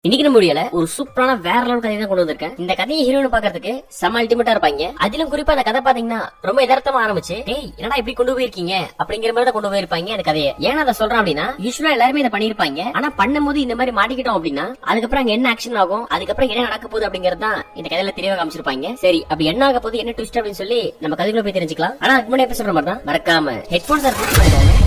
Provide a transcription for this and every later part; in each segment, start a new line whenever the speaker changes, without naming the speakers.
இன்னைக்கு நம்ம முடியல ஒரு சூப்பரான வேற லெவல் கதை தான் கொண்டு வந்திருக்கேன். இந்த கதையை ஹீரோன்னு பாக்குறதுக்கு செம அல்டிமேட்டா இருப்பாங்க. அதிலும் குறிப்பா அந்த கதை பாத்தீங்கன்னா ரொம்ப யதார்த்தமா ஆரம்பிச்சு டேய் என்னடா இப்படி கொண்டு போயிருக்கீங்க அப்படிங்கிற மாதிரி தான் கொண்டு போயிருப்பாங்க அந்த கதையை. ஏன்னா அதை சொல்றேன் அப்படின்னா யூஸ்வலா எல்லாருமே இதை பண்ணிருப்பாங்க. ஆனா பண்ணும்போது இந்த மாதிரி மாட்டிக்கிட்டோம் அப்படின்னா அதுக்கப்புறம் அங்க என்ன ஆக்ஷன் ஆகும், அதுக்கப்புறம் என்ன நடக்க போகுது அப்படிங்கறது தான் இந்த கதையில தெளிவா காமிச்சிருப்பாங்க. சரி அப்படி என்ன ஆக போகுது, என்ன ட்விஸ்ட் அப்படின்னு சொல்லி நம்ம கதைக்குள்ள போய் தெரிஞ்சுக்கலாம். ஆனா அதுக்கு முன்னாடி சொல்ற மாதிரி தான் மறக்காம ஹெட்போன்ஸ் பண்ணிக்கோங்க.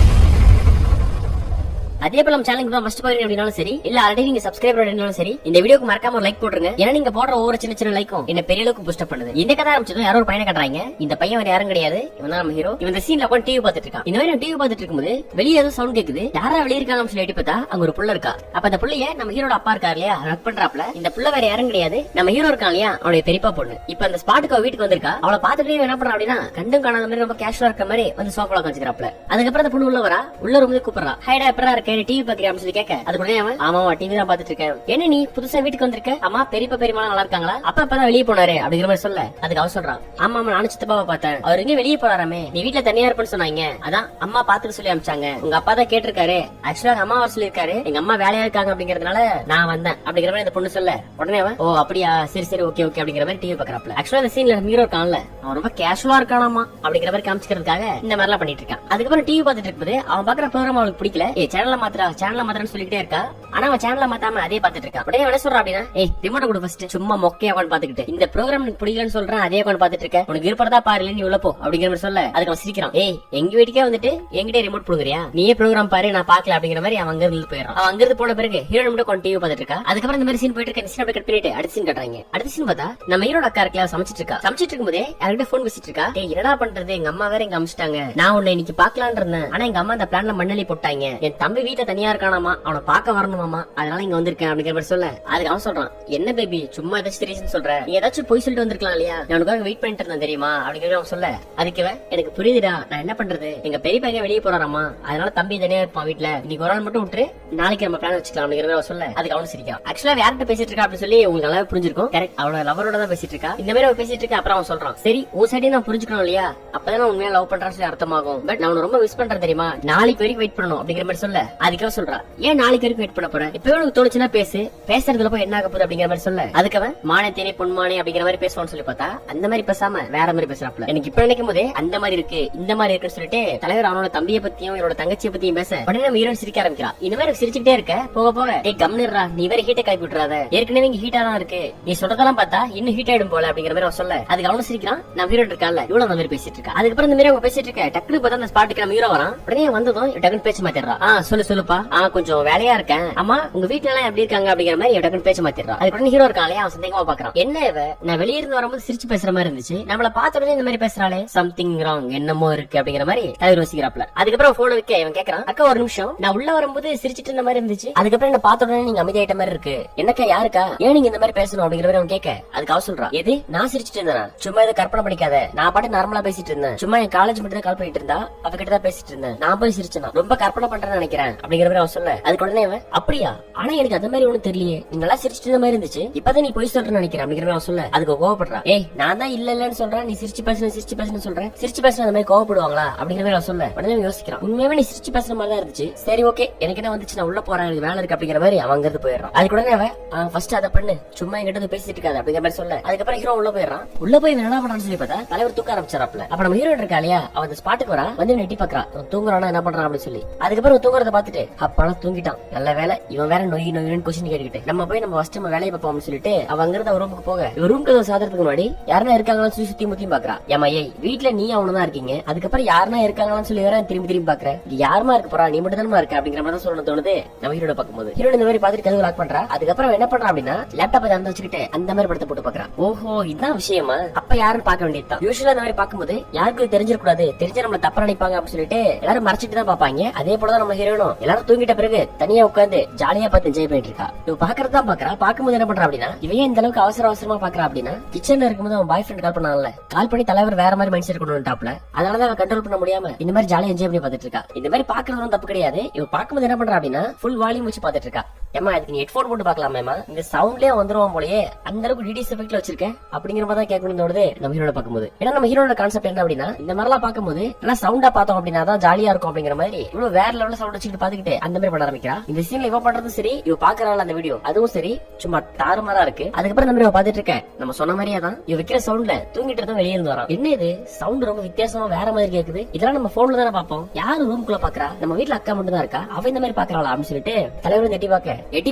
அதே போல நம்ம சேனலுக்கு தான் ஃபர்ஸ்ட் பாருங்க அப்படினாலும் சரி, இல்ல ஆல்ரெடி நீங்க சப்ஸ்கிரைபர் அப்படினாலும் சரி, இந்த வீடியோக்கு மறக்காம ஒரு லைக் போட்டுருங்க. ஏன்னா நீங்க போடுற ஒவ்வொரு சின்ன சின்ன லைக்கும் என்ன பெரிய அளவுக்கு பூஸ்ட் பண்ணுது. இந்த கதை ஆரம்பிச்சதும் யாரோ ஒரு பையனை கட்டுறாங்க. இந்த பையன் வேற யாரும் கிடையாது, இவன் தான் நம்ம ஹீரோ. இவன் இந்த சீன்ல உட்கார்ந்து டிவி பார்த்துட்டு இருக்கான். இந்த மாதிரி டிவி பார்த்துட்டு இருக்கும்போது வெளியே ஏதோ சவுண்ட் கேக்குது. யாரா வெளியே இருக்காங்கன்னு சொல்லி எட்டி பார்த்தா அங்க ஒரு புள்ள இருக்கா. அப்ப அந்த புள்ளைய நம்ம ஹீரோட அப்பா இருக்காரு இல்லையா, ரக் பண்றாப்ல. இந்த புள்ள வேற யாரும் கிடையாது, நம்ம ஹீரோ இருக்கான் இல்லையா, அவனுடைய பெரியப்பா பொண்ணு. இப்ப அந்த ஸ்பாட்டுக்கு வீட்டுக்கு வந்திருக்கா. அவளை பார்த்துட்டு என்ன பண்றா அப்படின்னா கண்டும் காணாத மாதிரி ரொம்ப கேஷுவலா இருக்க மாதிரி வந்து சோஃபால உட்காந்துக்கிறாப்ல. அதுக்கப்புறம் அந்த பொண்ணு உள்ள வரா. உள்ள ரொம்ப கூப்பிடுறா, ஹைடா எப்பரா இருக்க, டிவி பாக்குறியா கேட்க. அதுக்குள்ளே அவன் ஆமாவா டிவி தான் பாத்துட்டு இருக்கேன். என்ன நீ புதுசா வீட்டுக்கு வந்திருக்க, அம்மா பெரியப்பா பெரியமா நல்லா இருக்காங்களா, அப்பா இப்பதான் வெளியே போனாரு அப்படிங்கிற மாதிரி சொல்ல. அதுக்கு அவன் சொல்றான், ஆமா ஆமா நானும் சித்தப்பாவை பார்த்தேன், அவர் இங்க வெளியே போறாராமே, நீ வீட்டுல தனியா இருப்பேன்னு சொன்னாங்க, அதான் அம்மா பாத்துக்க சொல்லி அனுப்பிச்சாங்க, உங்க அப்பா தான் கேட்டிருக்காரு, ஆக்சுவலா அம்மா வர சொல்லிருக்காரு, எங்க அம்மா வேலையா இருக்காங்க அப்படிங்கறதுனால நான் வந்தேன் அப்படிங்கிற மாதிரி இந்த பொண்ணு சொல்ல. உடனே அவன் ஓ அப்படியா சரி சரி ஓகே ஓகே அப்படிங்கிற மாதிரி டிவி பாக்குறாப்ல. ஆக்சுவலா இந்த சீன்ல ஹீரோ இருக்கான்ல, அவன் ரொம்ப கேஷுவலா இருக்கானாமா அப்படிங்கிற மாதிரி காமிச்சிக்கிறதுக்காக இந்த மாதிரி எல்லாம் பண்ணிட்டு இருக்கான். அதுக்கப்புறம் டிவி பாத்துட்டு இருக்கும்போது அவன் பாக்குற ப்ரோக்ராம் அவளுக்கு பிடிக்கல. சேனல்ல மாத்திரன்னு சொல்லிட்டே இருக்கா. ஆனா அவன் சேனல்ல மாத்தாம அதே பாத்துட்டு இருக்கா. உடனே என்ன சொல்றான் அப்படின்னா, ஏய் ரிமோட் கொடு ஃபர்ஸ்ட், சும்மா மொக்கையா உட்கார்ந்து பாத்துக்கிட்டு இந்த ப்ரோக்ராம் எனக்கு பிடிக்கலன்னு சொல்றேன், அதே உட்கார்ந்து பாத்துட்டு இருக்க, உனக்கு விருப்பறதா பாரு, நீ உள்ள போ அப்படிங்கிற மாதிரி சொல்ல. அதுக்கு அவன் சிரிக்கிறான், ஏய் எங்க வீட்டுக்கே வந்துட்டு எங்கிட்டே ரிமோட் புடுங்குறியா, நீயே ப்ரோக்ராம் பாரு நான் பாக்கல அப்படிங்கிற மாதிரி அவன் அங்க இருந்து போயிடறான். அவன் அங்க இருந்து போன பிறகு ஹீரோ மட்டும் கொஞ்சம் டிவி பாத்துட்டு இருக்கா. அதுக்கப்புறம் இந்த மாதிரி சீன் போயிட்டு இருக்க, சீன் கட் பண்ணிட்டு அடுத்த சீன் கட்டுறாங்க. அடுத்த சீன் பார்த்தா நம்ம ஹீரோட அக்கா இருக்கல சமைச்சிட்டு இருக்கா. சமைச்சிட்டு இருக்கும்போதே யார்கிட்ட போன் பேசிட்டு இருக்கா, ஏய் என்னடா பண்றது, எங்க அம்மா வேற இங்க அமிச்சிட்டாங்க, நான் உன்னை இன்னைக்கு பாக்கலான்னு இருந்தேன், ஆனா எங்க அம்மா அந்த பிளான்ல மண்ணலி போட்டாங்க, என் தம்பி வீட்டுல தனியா இருக்கானாமா, அவனை பாக்க வரணுமாமா, அதனால இங்க வந்திருக்கேன் அப்படிங்கிற மாதிரி சொல்ல. அதுக்கு அவன் சொல்றான், என்ன பேபி சும்மா ஏதாச்சும் ரீசன் சொல்ற, நீ ஏதாச்சும் போய் சொல்லிட்டு வந்திருக்கலாம் இல்லையா, நான் உனக்காக வெயிட் பண்ணிட்டு இருந்தேன் தெரியுமா அப்படிங்கிற அவன் சொல்ல. அதுக்கு எனக்கு புரியுதுடா, நான் என்ன பண்றது, எங்க பெரிய பையன் வெளியே போறாராமா, அதனால தம்பி தனியா இருப்பான் வீட்டுல, இன்னைக்கு ஒரு நாள் மட்டும் விட்டு நாளைக்கு நம்ம பிளான் வச்சுக்கலாம் அப்படிங்கிற அவன் சொல்ல. அதுக்கு அவனு சிரிக்கான். ஆக்சுவலா யார்கிட்ட பேசிட்டு இருக்கா அப்படின்னு சொல்லி உங்களுக்கு நல்லா புரிஞ்சிருக்கும். கரெக்ட், அவனோட லவரோட தான் பேசிட்டு இருக்கா. இந்த மாதிரி அவன் பேசிட்டு இருக்கா. அப்புறம் அவன் சொல்றான், சரி உன் சைடே நான் புரிஞ்சுக்கணும் இல்லையா, அப்பதான் உண்மையா லவ் பண்றான்னு சொல்லி அர்த்தமாகும், பட் நான் ரொம்ப மிஸ் பண்றேன் தெரியுமா, நாளைக்கு வரைக்கும் வெயிட் பண்ணணும் அப்படிங்கிற மாதிரி சொல்ல. அதுக்காக சொல்றான், ஏன் நாளைக்கு வரைக்கும் வெயிட் பண்ண போறேன், இப்பவே உனக்கு தோணுச்சுன்னா பேசு, பேசுறதுல போய் என்ன ஆக போகுது அப்படிங்கிற மாதிரி சொல்ல. அதுக்கவன் மானே தேனே பொன்மானே அப்படிங்கிற மாதிரி பேசுவான்னு சொல்லி பார்த்தா அந்த மாதிரி பேசாம வேற மாதிரி பேசுறாப்ல. எனக்கு இப்ப நினைக்கும் போதே அந்த மாதிரி இருக்கு இந்த மாதிரி இருக்குன்னு சொல்லிட்டு தலைவர் அவனோட தம்பியை பத்தியும் என்னோட தங்கச்சியை பத்தியும் பேச உடனே நம்ம ஹீரோயின் சிரிக்க ஆரம்பிக்கிறான். இந்த மாதிரி சிரிச்சுக்கிட்டே இருக்க போக போக ஏய் கம்னிடுறா, நீ வேற ஹீட்டை கிளப்பி விட்டுறாத, ஏற்கனவே இங்க ஹீட்டா தான் இருக்கு, நீ சொல்றதெல்லாம் பார்த்தா இன்னும் ஹீட் ஆயிடும் போல அப்படிங்கிற மாதிரி அவன் சொல்ல. அதுக்கு அவனும் சிரிக்கிறான். நம்ம ஹீரோயின் இருக்கான்ல இவ்வளவு அந்த மாதிரி பேசிட்டு இருக்கா. அதுக்கப்புறம் இந்த மாதிரி அவங்க பேசிட்டு இருக்க, டக்குனு பார்த்தா அந்த ஸ்பாட்டுக்கு நம்ம ஹீரோ வரான். உடனே வந்ததும் டக்குனு பேச்சு மாத்திடுறா. சொல்லுப்பா, கொஞ்சம் வேலையா இருக்கேன், ஆமா உங்க வீட்டுல எல்லாம் எப்படி இருக்காங்க அப்படிங்கிற மாதிரி டக்குனு பேச்சு மாத்திடுறான். அதுக்கு ஹீரோ இருக்காங்களே அவன் சந்தேகமா பாக்குறான், என்ன நான் வெளியே இருந்து வரும்போது சிரிச்சு பேசுற மாதிரி இருந்துச்சு, நம்மள பார்த்த உடனே இந்த மாதிரி பேசுறாளே, சம்திங் ராங் என்னமோ இருக்கு அப்படிங்கிற மாதிரி தலைவர் யோசிக்கிறாப்ல. அதுக்கப்புறம் போன் வைக்க இவன் கேக்குறான், அக்கா ஒரு நிமிஷம், நான் உள்ள வரும்போது சிரிச்சிட்டு இருந்த மாதிரி இருந்துச்சு, அதுக்கப்புறம் என்ன பார்த்த உடனே நீங்க அமைதியாயிட்ட மாதிரி இருக்கு, என்னக்கா யாருக்கா, ஏன் நீங்க இந்த மாதிரி பேசணும் அப்படிங்கிற மாதிரி அவன் கேட்க. அதுக்கு அவன் சொல்றான், எது நான் சிரிச்சிட்டு இருந்தேன், சும்மா இதை கற்பனை பண்ணிக்காத, நான் பாட்டு நார்மலா பேசிட்டு இருந்தேன், சும்மா என் காலேஜ் மட்டும் தான் கால் பண்ணிட்டு இருந்தா அவகிட்ட தான் பேசிட்டு இருந்தேன், நான் போய் சிரிச்சேன், ரொம்ப கற்பனை பண்றேன்னு நினைக்கிறேன் அப்படிங்கிற மாதிரி அவன் சொல்ல. அதுக்கு உடனே அவன் அப்படியா, ஆனா எனக்கு அந்த மாதிரி ஒண்ணு தெரியலையே, நீ நல்லா சிரிச்சிட்டு இருந்த மாதிரி இருந்துச்சு, இப்பதான் நீ போய் சொல்றேன்னு நினைக்கிறேன் அப்படிங்கிற மாதிரி அவன் சொல்ல. அதுக்கு கோவப்படுறான், ஏய் நான் தான் இல்லன்னு சொல்றேன், நீ சிரிச்சு பேசுன்னு சொல்றேன், சிரிச்சு பேசுன அந்த மாதிரி கோவப்படுவாங்களா அப்படிங்கிற மாதிரி அவன் சொல்ல. உடனே யோசிக்கிறான், உண்மையாவே நீ சிரிச்சு பேசுற மாதிரி தான் இருந்துச்சு, சரி ஓகே எனக்கு என்ன வந்துச்சு, நான் உள்ள போறேன், எனக்கு வேலை இருக்கு அப்படிங்கிற மாதிரி அவங்க இருந்து போயிடறான். அதுக்கு உடனே அவன் ஃபர்ஸ்ட் அதை பண்ணு, சும்மா என்கிட்ட பேசிட்டு இருக்காது அப்படிங்கிற மாதிரி சொல்ல. அதுக்கப்புறம் ஹீரோ உள்ள போயிடறான். உள்ள போய் என்ன பண்றான்னு சொல்லி பார்த்தா தலைவர் தூக்க ஆரம்பிச்சாப்ல. அப்ப நம்ம ஹீரோ இருக்கா இல்லையா, அவன் அந்த ஸ்பாட்டுக்கு வரா, வந்து நெட்டி பாக்குறான், தூங்குறானா என்ன பண்றான் அப்படின்னு சொல்லி. அதுக்கப்புறம் தூங்குறத பாத்துட்டு அப்பாலாம் தூங்கிட்டான், நல்ல வேலை, இவன் வேற நோயின்னு கொஸ்டின் கேட்டுக்கிட்டு நம்ம போய் நம்ம ஃபர்ஸ்ட் நம்ம வேலையை பார்ப்போம் அப்படின்னு சொல்லிட்டு அவன் அங்கிருந்து அவன் ரூமுக்கு போக, இவன் ரூமுக்கு சாதறதுக்கு முன்னாடி யாருன்னா இருக்காங்களான்னு சொல்லி சுத்தி முத்தி பாக்குறான். ஏமா ஏய் வீட்டுல நீ அவனுதான் இருக்கீங்க, அதுக்கப்புறம் யாருன்னா இருக்காங்களான்னு சொல்லி வேற திரும்பி பாக்குறேன், யாருமா இருக்க போறா, நீ மட்டும் தானமா இருக்க அப்படிங்கிற மாதிரி சொல்லணும் தோணுது நம்ம ஹீரோட பாக்கும்போது. ஹீரோ இந்த மாதிரி பாத்துட்டு கதவு லாக் பண்றா. அதுக்கப்புறம் என்ன பண்றான் அப்படின்னா லேப்டாப் திறந்து வச்சுக்கிட்டு அந்த மாதிரி படத்தை போட்டு பாக்குறான். ஓஹோ இதான் விஷயமா, அப்ப யாருன்னு பாக்க வேண்டியதுதான். யூசுவலா இந்த மாதிரி பாக்கும்போது யாருக்கும் தெரிஞ்சிடக்கூடாது, தெரிஞ்ச நம்மள தப்பா நினைப்பாங்க அப்படின்னு சொல்லிட்டு எல்லாரும் மறைச்சிட்டு தான் பாப்பாங்க. அதே போலதான் நம்ம ஹீரோனும் எல்லாரும் தூங்கிட்ட பிறகு தனியா உட்காந்து ஜாலியா பார்த்து என்ஜாய் பண்ணிட்டு இருக்கா. இவ பாக்குறதான் பாக்குறா. பாக்கும்போது என்ன பண்றா அப்படின்னா, இவன் இந்த அளவுக்கு அவசரமா பாக்குறா அப்படின்னா, கிச்சன்ல இருக்கும்போது அவன் பாய் ஃப்ரெண்ட் கால் பண்ணான்ல, கால் பண்ணி தலைவர் வேற மாதிரி மைண்ட் செட் கொண்டு வந்துட்டாப்ல, அதனாலதான் அவன் கண்ட்ரோல் பண்ண முடியாம இந்த மாதிரி ஜாலியா என்ஜாய் பண்ணி பாத்துட்டு இருக்கா. இந்த மாதிரி பாக்குறதும் தப்பு கிடையாது. இவ பாக்கும்போது என்ன பண்றா அப்படின்னா ஃபுல் வால்யூம் வச்சு பாத்துட்டு இருக்கா. ஏமா அதுக்கு நீ ஹெட்போன் போட்டு பாக்கலாமேமா, இந்த சவுண்ட்லயே வந்துருவான் போலயே, அந்த அளவுக்கு டிடிஎஸ் எஃபெக்ட்ல வச்சிருக்கேன் அப்படிங்கிற மாதிரி தான் கேட்கணும் தோணுது நம்ம ஹீரோட பாக்கும்போது. ஏன்னா நம்ம ஹீரோட கான்செப்ட் என்ன அப்படின்னா, இந்த மாதிரி எல்லாம் பாக்கும்போது நல்லா சவுண்டா பார்த்தோம் அப்படின்னா தான் ஜாலியா இருக்கும் அப்படிங்கிற மாதிரி இவ்வளவு வேற லெவல்ல சவுண்ட் வச்சுட்டு பாத்துக்கிட்டு அந்த மாதிரி பண்ண ஆரம்பிக்கிறா. இந்த சீன்ல இவ பண்றதும் சரி, இவ பாக்குறாள் அந்த வீடியோ அதுவும் சரி, சும்மா தாறுமாறா இருக்கு. அதுக்கப்புறம் இந்த மாதிரி பாத்துட்டு இருக்கேன். நம்ம சொன்ன மாதிரியே தான் இவ வைக்கிற சவுண்ட்ல தூங்கிட்டு இருந்தா வெளியே இருந்து வரான். என்ன இது சவுண்ட் ரொம்ப வித்தியாசமா வேற மாதிரி கேக்குது, இதெல்லாம் நம்ம போன்ல தானே பாப்போம், யாரு ரூம்குள்ள பாக்குறா, நம்ம வீட்டுல அக்கா மட்டும் தான் இருக்கா, அவ இந்த மாதிரி பாக்குறாளா அப்படின்னு சொல்லிட்டு தலைவரும் எட்டி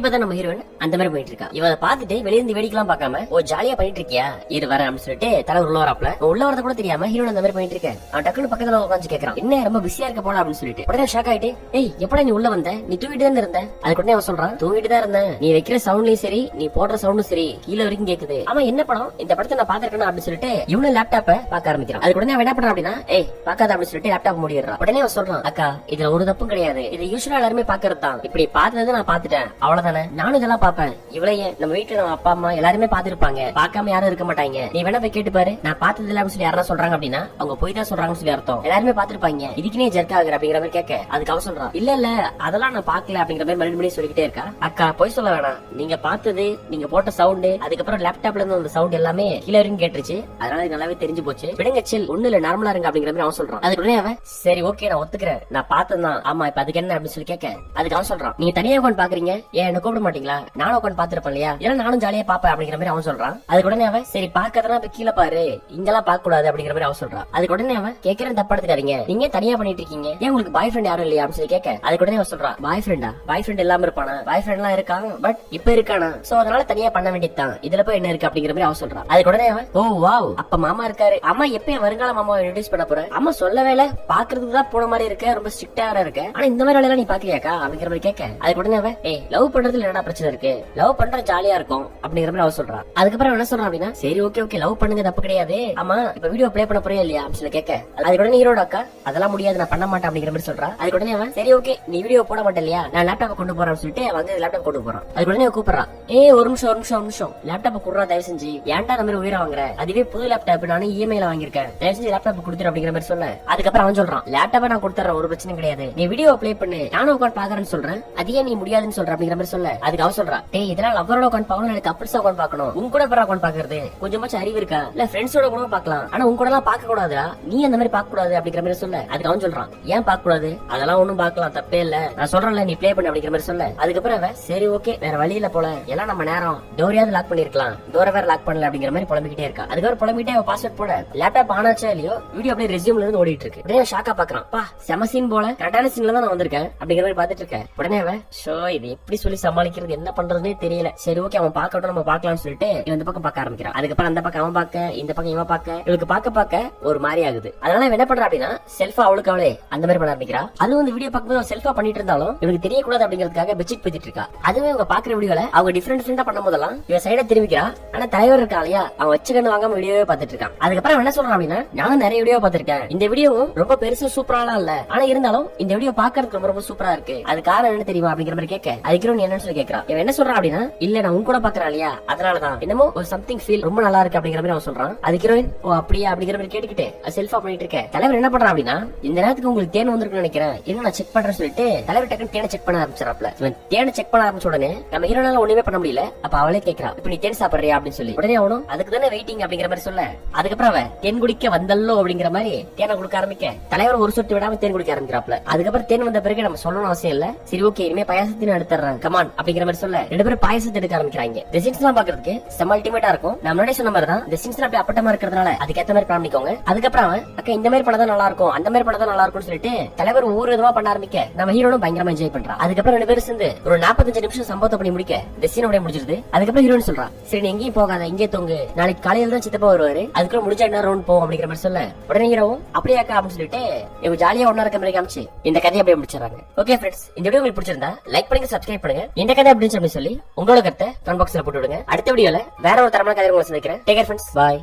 பார்த்தா நம்ம ஹீரோயின் அந்த மாதிரி போயிட்டு இருக்கா. இவ பாத்துட்டு வெளியே இருந்து வேடிக்கலாம் பார்க்காம ஓ ஜாலியா பண்ணிட்டு இருக்கியா இரு வர அப்படின்னு சொல்லிட்டு தலைவர் உள்ள வரப்பல உள்ள வரத கூட தெரியாம ஹீரோயின் அந்த மாதிரி பண்ணிட்டு இருக்கேன். அவன் டக்குனு பக்கத்துல உட்காந்து கேக்குறான், என்ன ரொம்ப பிஸியா இருக்க போல அப்படின்னு சொல்லிட்டு. உடனே ஷாக் ஆயிட்டு, ஏய் எப்படா நீ உள்ள வந்த, நீ தூங்கிட்டு தான் இருந்த. அதுக்கு உடனே அவன் சொல்றான், தூங்கிட்டு தான் இருந்தேன், நீ வைக்கிற சவுண்ட்லயும் சரி நீ போடுற சவுண்டும் சரி கீழே வரைக்கும் கேக்குது. அவன் என்ன படம் இந்த படத்தை நான் பாத்துருக்கேன் அப்படின்னு சொல்லிட்டு இவனு லேப்டாப்ப பாக்க ஆரம்பிக்கிறான். அதுக்கு உடனே அவன் என்ன பண்றான் அப்படின்னா, ஏய் பாக்காத அப்படின்னு சொல்லிட்டு லேப்டாப் மூடிடுறான். உடனே அவன் சொல்றான், அக்கா இதுல ஒரு தப்பும் கிடையாது, இது யூஸ்வலா எல்லாருமே பாக்குறது தான், இப்படி பார்த்தது நான் பாத்துட்டேன் அவ்வளவுதானே, நானும் இதெல்லாம் பாப்பேன், இவளையே நம்ம வீட்டுல நம்ம அப்பா அம்மா எல்லாருமே பாத்துருப்பாங்க, பாக்காம யாரும் இருக்க மாட்டாங்க, நீ வேணா போய் கேட்டு பாரு, நான் பார்த்தது இல்ல அப்படின்னு சொல்லி யாரா சொல்றாங்க அப்படின்னா அவங்க போய் தான் சொல்றாங்கன்னு சொல்லி அர்த்தம், எல்லாருமே பாத்துருப்பாங்க, இதுக்கு நீ ஜெர்க் ஆகுற அப்படிங்கிற மாதிரி கேட்க. அதுக்கு அவன் சொல்றான், இல்ல இல்ல அதெல்லாம் நான் பாக்கல அப்படிங்கிற மாதிரி மறுபடியும் சொல்லிக்கிட்டே இருக்கா. அக்கா போய் சொல்ல வேணாம், நீங்க பார்த்தது நீங்க போட்ட சவுண்ட் அதுக்கப்புறம் லேப்டாப்ல இருந்து அந்த சவுண்ட் எல்லாமே கீழே வரைக்கும் கேட்டுருச்சு, அதனால நல்லாவே தெரிஞ்சு போச்சு, விடுங்க சில் ஒண்ணு இல்ல நார்மலா இருங்க அப்படிங்கிற மாதிரி அவன் சொல்றான். அதுக்கு உடனே அவன் சரி ஓகே நான் ஒத்துக்கிறேன், நான் பார்த்ததான், ஆமா இப்ப அதுக்கு என்ன அப்படின்னு சொல்லி கேட்க. அதுக்கு அவன் சொல்றான், நீங்க தனியா உட்காந்து பாக்குறீங்க, ஏன் என்ன கூப்பிட மாட்டீங்களா, நானும் உட்காந்து பாத்துருப்பேன் இல்லையா, ஏன்னா நானும் ஜாலியா பாப்பேன் அப்படிங்கிற மாதிரி அவன் சொல்றான். அதுக்கு உடனே அவன் சரி பாக்கறதா இப்ப கீழே பாரு, இங்கெல்லாம் பாக்க கூடாது அப்படிங்கிற மாதிரி அவன் சொல்றான். அதுக்கு உடனே அவன் கேட்கறேன் தப்பா எடுத்துக்காதீங்க, நீங்க தனியா பண்ணிட்டு இருக்கீங்க, ஏன் உங்களுக்கு பாய் ஃப்ரெண்ட் யாரும் இல்லையா அப்படின்னு சொல்லி கேட்க. அதுக்கு உடனே அவன் சொல்றான், பாய் ஃப்ரெண்டா, பாய் ஃப்ரெண்ட் இல்லாம இருப்பானா, பாய் ஃப்ரெண்ட் எல்லாம் இருக்கான் பட் இப்ப இருக்கானா, சோ அதனால தனியா பண்ண வேண்டியதுதான், இதுல போய் என்ன இருக்கு அப்படிங்கிற மாதிரி அவன் சொல்றான். அதுக்கு உடனே அவன் ஓ வாவ் அப்ப மாமா இருக்காரு, அம்மா எப்ப வருங்கால மாமா இன்ட்ரோடியூஸ் பண்ண போற, அம்மா சொல்லவே இல்ல, பாக்குறதுக்கு தான் போன மாதிரி இருக்க, ரொம்ப ஸ்ட்ரிக்டா இருக்க, ஆனா இந்த மாதிரி வேலை நீ பாக்கலையாக்கா அப்படிங்கிற மாதிரி கேட்க. அதுக்கு உடனே அவன் ஏய் லவ் பண்றதுல என்னடா பிரச்சனை இருக்கு, லவ் பண்ற ஜாலியா இருக்கும் அப்படிங்கிற மாதிரி அவன் சொல்றான். அதுக்கப்புறம் என்ன சொல்றான் அப்படின்னா, சரி ஓகே ஓகே லவ் பண்ணுங்க தப்பு கிடையாது, ஆமா இப்ப வீடியோ ப்ளே பண்ண போறியா இல்லையா அப்படின்னு சொல்லி கேட்க. அதுக்கு உடனே ஹீரோட அக்கா அதெல்லாம் முடியாது நான் பண்ண மாட்டேன் அப்படிங்கிற மாதிரி சொல்றான். அதுக்கு உடனே அவன் சரி ஓகே நீ வீடியோ போட மாட்டே இல்லையா, நான் லேப்டாப் கொண்டு போறேன் சொல்லிட்டு வந்து லேப்டாப் கொண்டு போறான். அதுக்கு உடனே கூப்பிடுறான், ஒரு நிமிஷம் லேப்டாப் குடுறா தயவு செஞ்சு, ஏன்டா அந்த மாதிரி உயிரை வாங்குற, அதுவே புது லேப்டாப் நானும் இஎம்ஐல வாங்கிருக்கேன், தயவு செஞ்சு லேப்டாப் கொடுத்துரு அப்படிங்கிற மாதிரி சொல்ல. அதுக்கப்புறம் அவன் சொல்றான், லேப்டாப்பை நான் கொடுத்துறேன் ஒரு பிரச்சனை கிடையாது, நீ வீடியோ ப்ளே பண்ணு, நானும் உட்காந்து பாக்குறேன்னு சொல்றேன், அதையே நீ முடியாதுன்னு சொல்ற அப்படிங்கிற மாதிரி சொல்ல. அதுக்கு அவன் சொல்றான், டேய் இதெல்லாம் லவ்வரோட உட்காந்து பாக்கணும், எனக்கு கப்பிள்ஸா உட்காந்து பாக்கணும், உன் கூட பேரா உட்காந்து பாக்குறது கொஞ்சமாச்சும் அறிவு இருக்கா, இல்ல ஃப்ரெண்ட்ஸோட கூட பாக்கலாம், ஆனா உன் கூட எல்லாம் பாக்க கூடாதா, நீ அந்த மாதிரி பாக்க கூடாது அப்படிங்கிற மாதிரி சொல்ல. அதுக்கு அவன் சொல்றான், ஏன் பாக்க கூடாது, அதெல்லாம் ஒண்ணும் பாக்கலாம் தப்பே இல்ல, நான் சொல்றேன்ல நீ ப்ளே பண்ணு அப்படிங்கிற மாதிரி சொல்ல. அதுக்கப்புறம் அவன் சரி ஓகே வேற வழியில போல, எல்லாம் நம்ம நேரம் டோரையாவது லாக் பண்ணிருக்கலாம், டோரை வேற லாக் பண்ணல அப்படிங்கிற மாதிரி புலம்பிக்கிட்டே இருக்கா. அதுக்கப்புறம் புலம்பிட்டே அவன் பாஸ்வேர்ட் போட லேப்டாப் ஆன் ஆச்சா இல்லையோ வீடியோ அப்படியே ரெஸ்யூம்ல இருந்து ஓடிட்டு இருக்கு. உடனே ஷாக்கா பாக்குறான், பா செம சீன் போல, கரெக்டான சீன்ல தான் நான் வந்திருக்கேன் அப்படிங்கிற மாதிரி பாத்துட்டு இருக்கேன். உடனே அவன் ஷோ இது எப்படி சொல்லி சமாளிக்கிறது என்ன பண்றதுன்னே தெரியல, சரி ஓகே அவன் பாக்கட்டும் நம்ம பாக்கலாம்னு சொல்லிட்டு இவன் இந்த பக்கம் பார்க்க ஆரம்பிக்கிறான். அதுக்கப்புறம் அந்த பக்கம் அவன் பாக்க, இந்த பக்கம் இவன் பாக்க, இவளுக்கு பாக்க ஒரு மாதிரி ஆகுது. அதனால என்ன பண்றா அப்படின்னா செல்ஃபா அவளுக்கு அவளே அந்த மாதிரி பண்ண ஆரம்பிக்கிறா. அதுவும் இந்த வீடியோ பார்க்கும்போது செல்ஃபா பண்ணிட்டு இருந்தாலும் இவனுக்கு தெரியக்கூடாது அப்படிங்கிறதுக்காக பெட்ஷீட் பத்திட்டு இருக்கா. அதுவே அவங்க பாக்குற வீடியோல அவங்க டிஃபரெண்ட் பண்ணும் போதெல்லாம் இவன் சைட திரும்பிக்கிறா. ஆனா தலைவர் இருக்கா இல்லையா அவன் வச்சுக்கன்னு வாங்காம வீடியோவே பாத்துட்டு இருக்கான். அதுக்கப்புறம் என்ன சொல்றான் அப்படின்னா, நானும் நிறைய வீடியோ பாத்திருக்கேன், இந்த வீடியோவும் ரொம்ப பெருசா சூப்பராலாம் இல்ல, ஆனா இருந்தாலும் இந்த வீடியோ பாக்குறதுக்கு ரொம்ப ரொம்ப சூப்பரா இருக்கு, அது காரணம் என்ன தெரியுமா அப்படிங்கிற மாதிரி கேட்க. அதுக்கு நீ என்னன்னு சொல்லி கேட்கறான். இவன் என்ன சொல்றான் அப்படின்னா, இல்ல நான் உன் கூட பாக்குறேன் இல்லையா அதனாலதான் என்னமோ ஒரு சம்திங் ஃபீல் ரொம்ப நல்லா இருக்கு அப்படிங்கிற மாதிரி அவன் சொல்றான். அது ஹீரோயின் ஓ அப்படியா அப்படிங்கிற மாதிரி கேட்டுக்கிட்டு செல்ஃபா பண்ணிட்டு இருக்க. தலைவர் என்ன பண்றான் அப்படின்னா, இந்த நேரத்துக்கு உங்களுக்கு தேன் வந்திருக்குன்னு நினைக்கிறேன், என்ன நான் செக் பண்றேன்னு சொல்லிட்டு தலைவர் டக்குன்னு தேனை செக் பண்ண ஆரம்பிச்சாப்ல. இவன் தேனை செக் பண்ண ஆரம்பிச்ச உடனே நம்ம ஹீரோனால ஒண்ணுமே பண்ண முடியல. அப்ப அவளே கேட்கறா, இப்ப நீ தேன் சாப்பிடுறியா அப்படின்னு சொல்லி. உடனே அவனும் அதுக்கு தானே வெயிட்டிங் அப்படிங்கிற மாதிரி சொல்ல. அதுக்கப்புறம் அவன் தேன் குடிக்க வந்தல்லோ அப்படிங்கிற மாதிரி தேனை கொடுக்க ஆரம்பிக்க தலைவர் ஒரு சொட்டு விடாம தேன் குடிக்க ஆரம்பிக்கிறாப்ல. அதுக்கப்புறம் தேன் வந்த பிறகு நம்ம சொல்லணும் அவசியம் இல்ல, சரி ஓகே இனிமே பாயாசத்தின் எடுத்துறான் கமான் அப்படிங்கிற மாதிரி சொல்ல ரெண்டு பேரும் பாயாசத்தை எடுக்க ஆரம்பிக்கிறாங்க. இந்த சீன்ஸ் எல்லாம் பாக்குறதுக்கு செம்ம அல்டிமேட்டா இருக்கும். நம்ம முன்னாடி சொன்ன மாதிரி தான் இந்த சீன்ஸ் அப்படியே அப்பட்டமா இருக்கிறதுனால அதுக்கேற்ற மாதிரி பிளான் பண்ணிக்கோங்க. அதுக்கப்புறம் அவன் அக்கா இந்த மாதிரி பண்ணதான் நல்லா இருக்கும், அந்த மாதிரி பண்ணதான் நல்லா இருக்கும்னு சொல்லிட்டு தலைவர் ஒவ்வொரு விதமா பண்ண ஆரம்பிக்க நம்ம ஹீரோனும் பயங்கரமா என்ஜாய் பண்றான். அதுக்கப்புறம் ரெண்டு பேரும் சேர்ந்து ஒரு 45 நிமிஷம் சம்பவத்தை பண்ணி முடிக்க இந்த சீன் அப்படியே முடிஞ்சிருது. அதுக்கப்புறம் ஹீரோன் சொல்றான், சரி நீ எங்கேயும் போகாத இங்கே தூங்கு, நாளைக்கு காலையில தான் சித்தப்பா வருவாரு, அதுக்கப்புறம் முடிஞ்சா என்ன ரவுண்ட் போவோம் அப்படிங்கிற மாதிரி சொல்ல. உடனே ஹீரோவும் அப்படியாக்கா அப்படின்னு சொல்லிட்டு இவங்க ஜாலியா ஒன்னா இருக்க மாதிரி காமிச்சு இந்த கதையை அப்படியே முடிச்சிடறாங்க. ஓகே ஃப்ரெண்ட்ஸ், இந்த வீடியோ உங்களுக்கு பிடிச்சிருந்தா லைக் பண்ணுங்க, சப்ஸ்கிரைப் பண்ணுங்க. இந்த கதை அப்படின்னு சொல்லி உங்களோட கருத்தை கமெண்ட் பாக்ஸ்ல போட்டு விடுங்க. அடுத்த வீடியோல வேற ஒரு தரமான கதை உங்களை சந்திக்கிறேன். Take care friends, by.